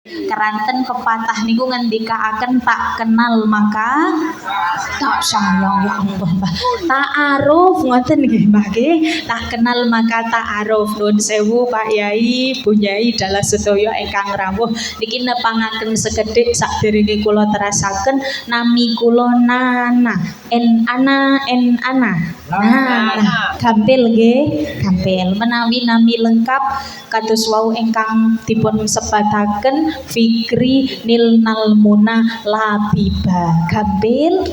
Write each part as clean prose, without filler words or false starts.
Keranten pepatah niku ngendikaaken tak kenal maka tak sayang. Ya Allah Mbah. Ta'aruf ngoten nggih Mbah nggih. Tak kenal maka ta'aruf. Nuwun sewu Pak Yai, Bu Yai dalah sedaya ingkang rawuh. Niki nepangaken sekedhik sakderenge kula terasaken nami kula Nana. En ana. Nah, gampil nggih, gampil. Menawi nami lengkap kados wau ingkang dipun sebataken Fikri Nilnal Muna Labiba. Gampil?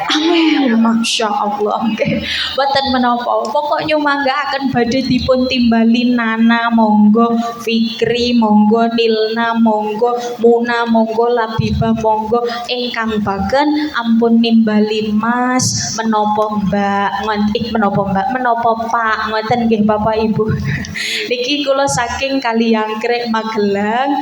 Amin, masya Allah. Oke, boten menapa. Pokoknya mangga akan badhe dipun timbali Nana monggo, Fikri monggo, Nilna monggo, Muna monggo, Labiba monggo. Ingkang baken ampun nimbali Mas menapa Mbak, menapa Mbak, menapa Pak, ngoten nggih Bapak Ibu. Niki kula saking Kaliangkrek Magelang.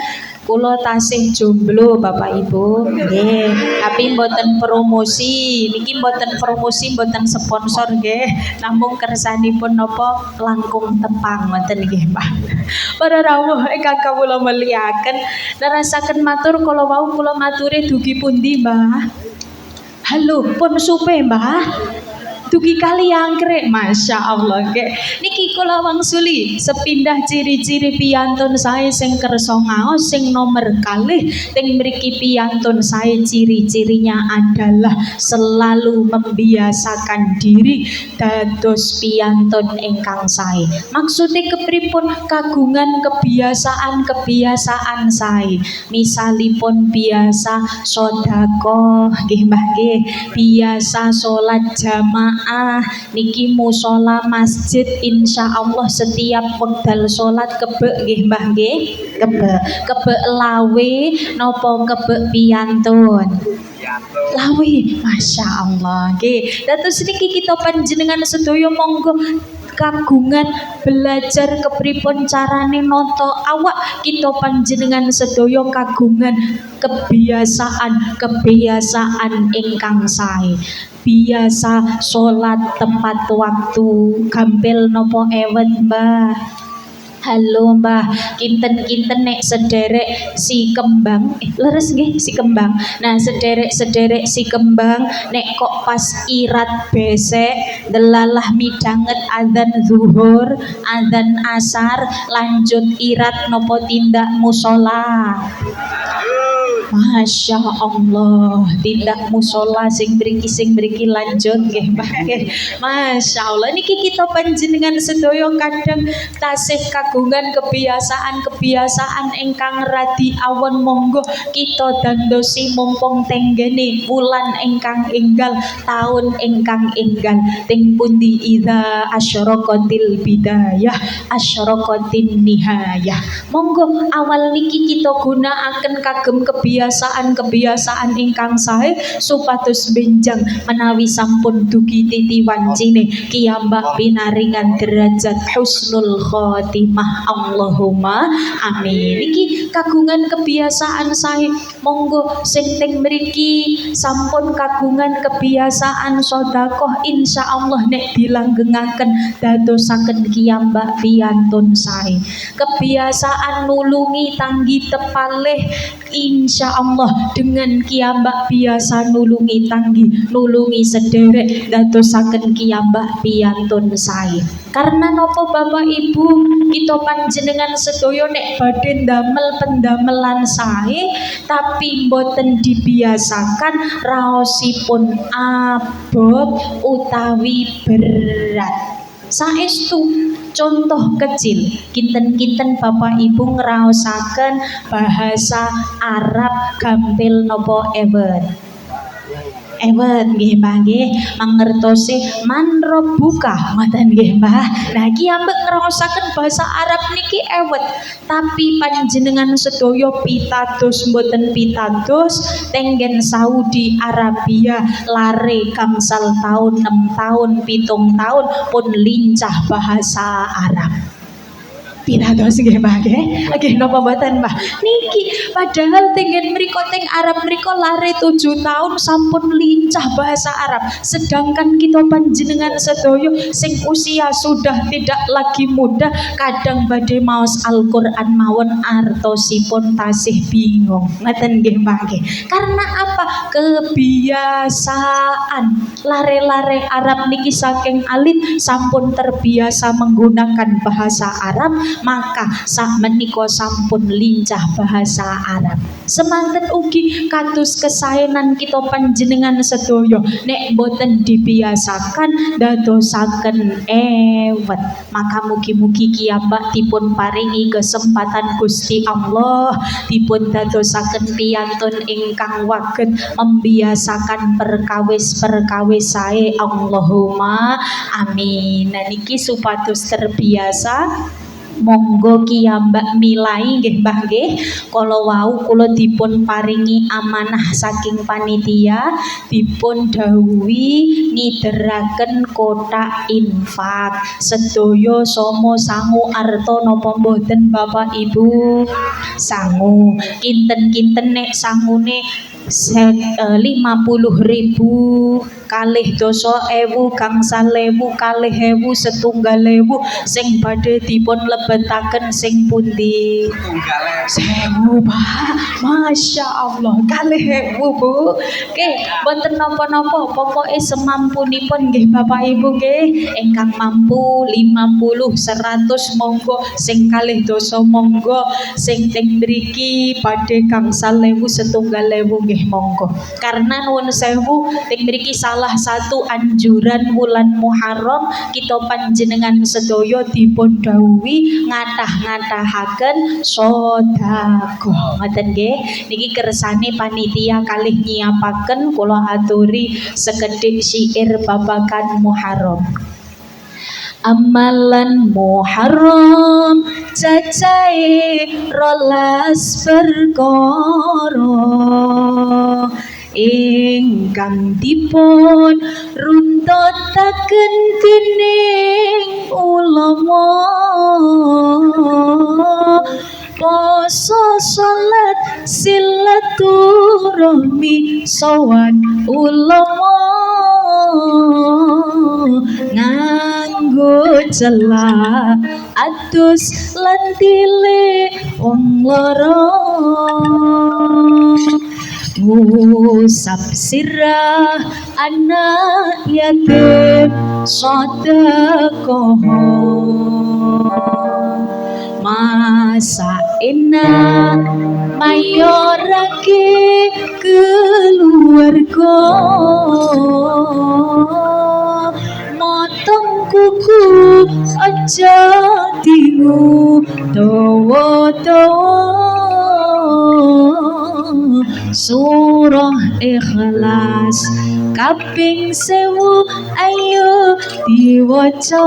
Kulo tasih jomblo Bapak Ibu. Nggih, tapi mboten promosi. Niki mboten promosi, mboten sponsor nggih. Namung kersanipun napa langkung tepang ngoten nggih, Pak. Para rawuh ingkang kawula mulyakaken, nerasaken matur kala wau kula mature dugi pundi, Mbah? Halo, pun supe, Mbah? Dugi Kaliangkrek, masya Allah. Niki kula wangsuli sepindah ciri-ciri piyantun sae sing kersa ngaos sing nomor kalih teng mriki piyantun sae ciri-cirinya adalah selalu membiasakan diri dados piyantun ingkang sae. Maksudnya kepripun? Kagungan kebiasaan sae. Misalipun biasa sedekah nggih Mbah nggih, biasa salat jamaah niki musola masjid insyaallah setiap wekdal salat kebek nggih Mbah nggih, kebek lawe napa kebek piyantun lawe, masya Allah nggih. Dados niki kita panjenengan sedaya monggo kagungan belajar kepripun carane noto awak, kita panjenengan sedaya kagungan kebiasaan ingkang sae. Biasa sholat tepat waktu. Gampil nopo ewet Mbah? Halo Mbah, kinten-kinten nek sederek si kembang, leres nggih si kembang. Nah sederek si kembang nek kok pas irat besek delalah midanget adzan zuhur, adzan asar, lanjut irat nopo tindak musola. Masya Allah, tindak musola sing mriki lanjut nggih Mbah nggih. Masya Allah, niki kita panjenengan sedaya kadang tasih kagungan kebiasaan ingkang radi awon. Monggo kita dandosi mumpung tenggene wulan ingkang enggal, tahun ingkang enggal. Ting pundi idza asyraqatil bidayah asyraqatin nihayah. Monggo awal niki kita gunakaken kagem kebiasaan ingkang sae supados benjang menawi sampun dugi titi wancine kiyambak pinaringan derajat husnul khotimah. Allahumma amin. Iki kagungan kebiasaan sae. Monggo sing teng mriki sampun kagungan kebiasaan sedekah, insyaallah nek dilanggengaken dadosaken kiyambak piyantun sae. Kebiasaan nulungi tanggi tepalih, insya Allah dengan kiyambak biasa nulungi tanggi, nulungi sederek dadosaken kiyambak piyantun sae. Karena nopo Bapak Ibu, kita panjenengan sedaya nek badhe ndamel pendamelan sae tapi mboten dibiasakan, raosipun abot utawi berat. Saestu contoh kecil, kinten-kinten Bapak Ibu ngraosaken bahasa Arab gampil nopo ewet. Ewet nggih Mbah nggih, mangertosi man rabbuka ngoten nggih Mbah. Nah iki ambek ngraosaken bahasa Arab niki ewet, tapi panjenengan sedaya pitados mboten pitados tenggen Saudi Arabia lare kamsal tahun 6 tahun 7 tahun pun lincah bahasa Arab. Pitados nggih Mbah nggih. Nggih napa mboten Mbah? Niki padahal tenggen mriko teng Arab mriko lare 7 tahun sampun lincah bahasa Arab. Sedangkan kita panjenengan sedaya sing usia sudah tidak lagi muda kadang badhe maos Al-Qur'an mawon artosipun tasih bingung. Ngoten nggih Mbah nggih. Karena apa? Kebiasaan. Lare-lare Arab niki saking alit sampun terbiasa menggunakan bahasa Arab, maka sak menika sampun lincah bahasa Arab. Semanten ugi kados kesaenan kita panjenengan sedaya nek boten dibiasakan dadosaken ewet. Maka mugi-mugi kiyambak dipun paringi kesempatan Gusti Allah dipun dadosaken piyantun ingkang waget membiasakan perkawis-perkawis sae. Allahumma amin. Nah niki supados terbiasa monggo kiyambak milai nggih Mbah nggih. Kala wau kula dipun paringi amanah saking panitia dipun dawuhi ngideraken kotak infak sedaya sama sangu arta napa mboten Bapak Ibu? Sangu. Kinten-kinten nek sangune 50.000 kalih doso ewu gangsal ewu kalih ewu setunggal ewu sing badhe dipun lebetaken sing pundi? Sewu Pak, Masya Allah kalih ewu Bu. Oke, boten napa-napa, pokoke semampunipun nggih Bapak Ibu nggih. Ingkang mampu 50 100 monggo, sing kalih doso monggo, sing teng mriki badhe gangsal ewu setunggal ewu nggih monggo. Karena nuwun sewu teng mriki salah satu anjuran wulan Muharram kita panjenengan sedaya dipun dawuhi ngatah-ngatahaken sedekah. Ngoten nggih. Niki kersane panitia kalih nyiapaken kula aturi sekedhik syair babagan Muharram. Amalan Muharram cacahe 12 perkara ingkang dipun runtotaken dening ulama. Poso salat silaturahmi sowan ulama nganggo celah atus lan tile wong lara ngusap sirah anak yatim sedekah masa enak mayorake keluarga motong kuku aja dingu dawa-dawa surah Ikhlas kaping 1000 ayo diwaca.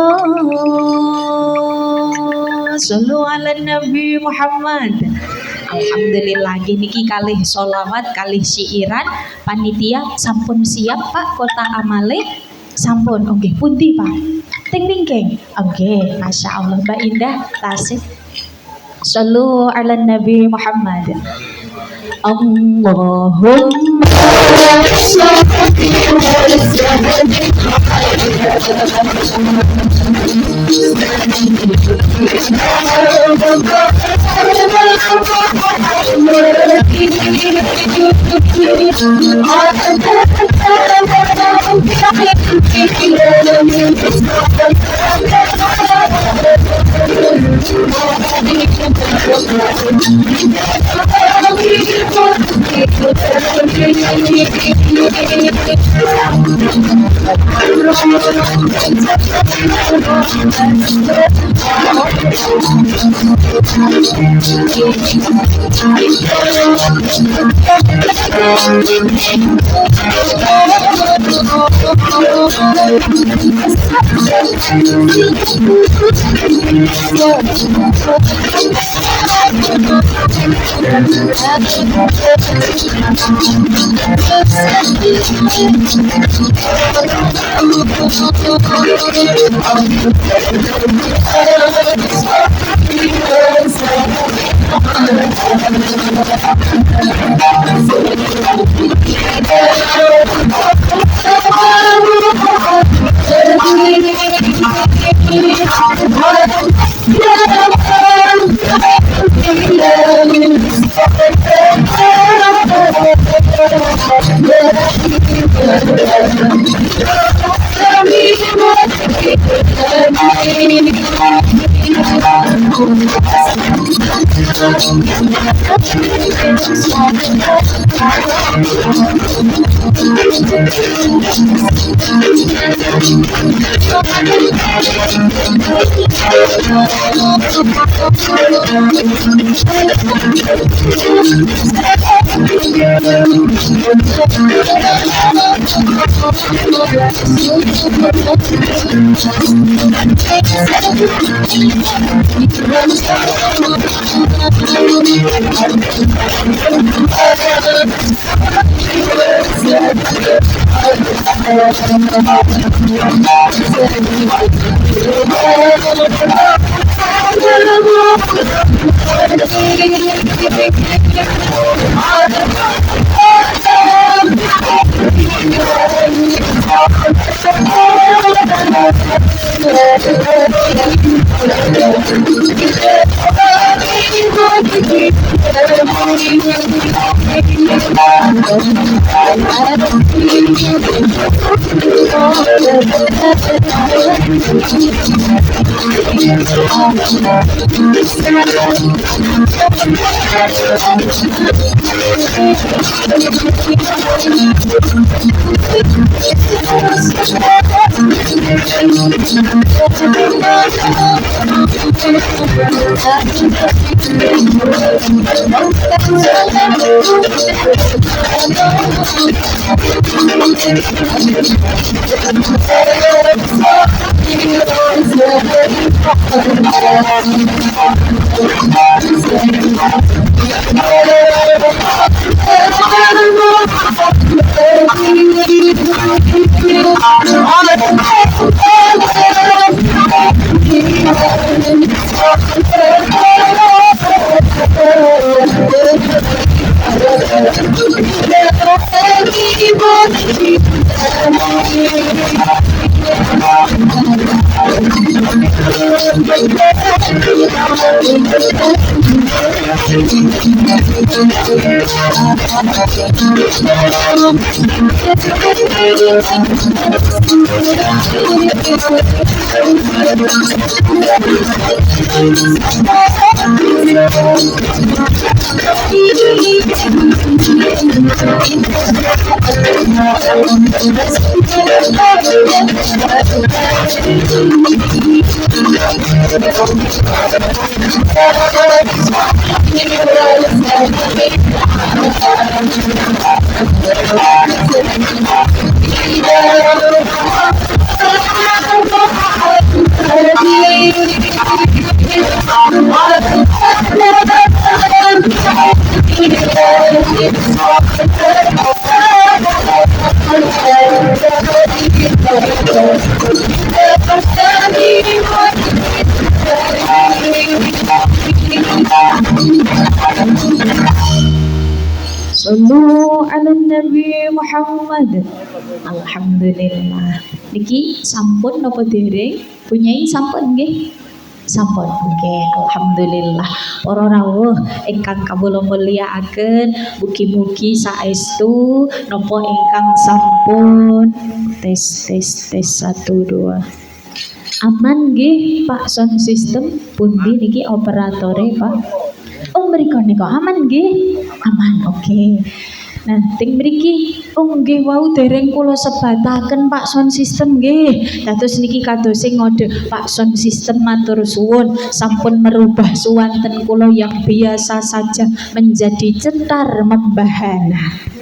Sallu ala Nabi Muhammad. Alhamdulillah niki kalih sholawat kalih syairan panitia sampun siap Pak kota amale sampun. Oke pundi Pak? Ting tingking. Oke, Masya Allah Mbak Indah tasik. Sallu ala Nabi Muhammad. Allahumma Sallu ala Nabi Muhammad. Alhamdulillah. Niki sampun napa dereng? Punyai sampun nggih? Sampun. Oke, alhamdulillah. Para rawuh ingkang kawula mulyakaken, mugi-mugi saestu napa ingkang sampun tes 1 2. Aman nggih Pak sound system pundi niki operatore Pak? Oh mriko nika aman nggih? Aman, oke. Nah, ting mriki nggih wau dereng kula sebataken Pak sound system nggih. Dados niki kadose ngode Pak sound system matur suwun sampun merubah suwanten kula yang biasa saja menjadi cetar membahana.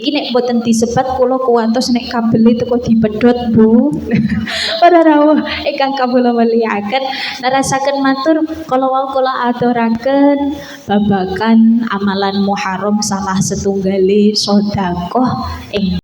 Iki nek boten disebat kula kuwatos nek kabel teko dipedhot Bu. Para rawuh ingkang kawula mulyakaken, narasaken matur kala wau kula aturaken babagan amalan Muharram salah setunggal bali sedekah ing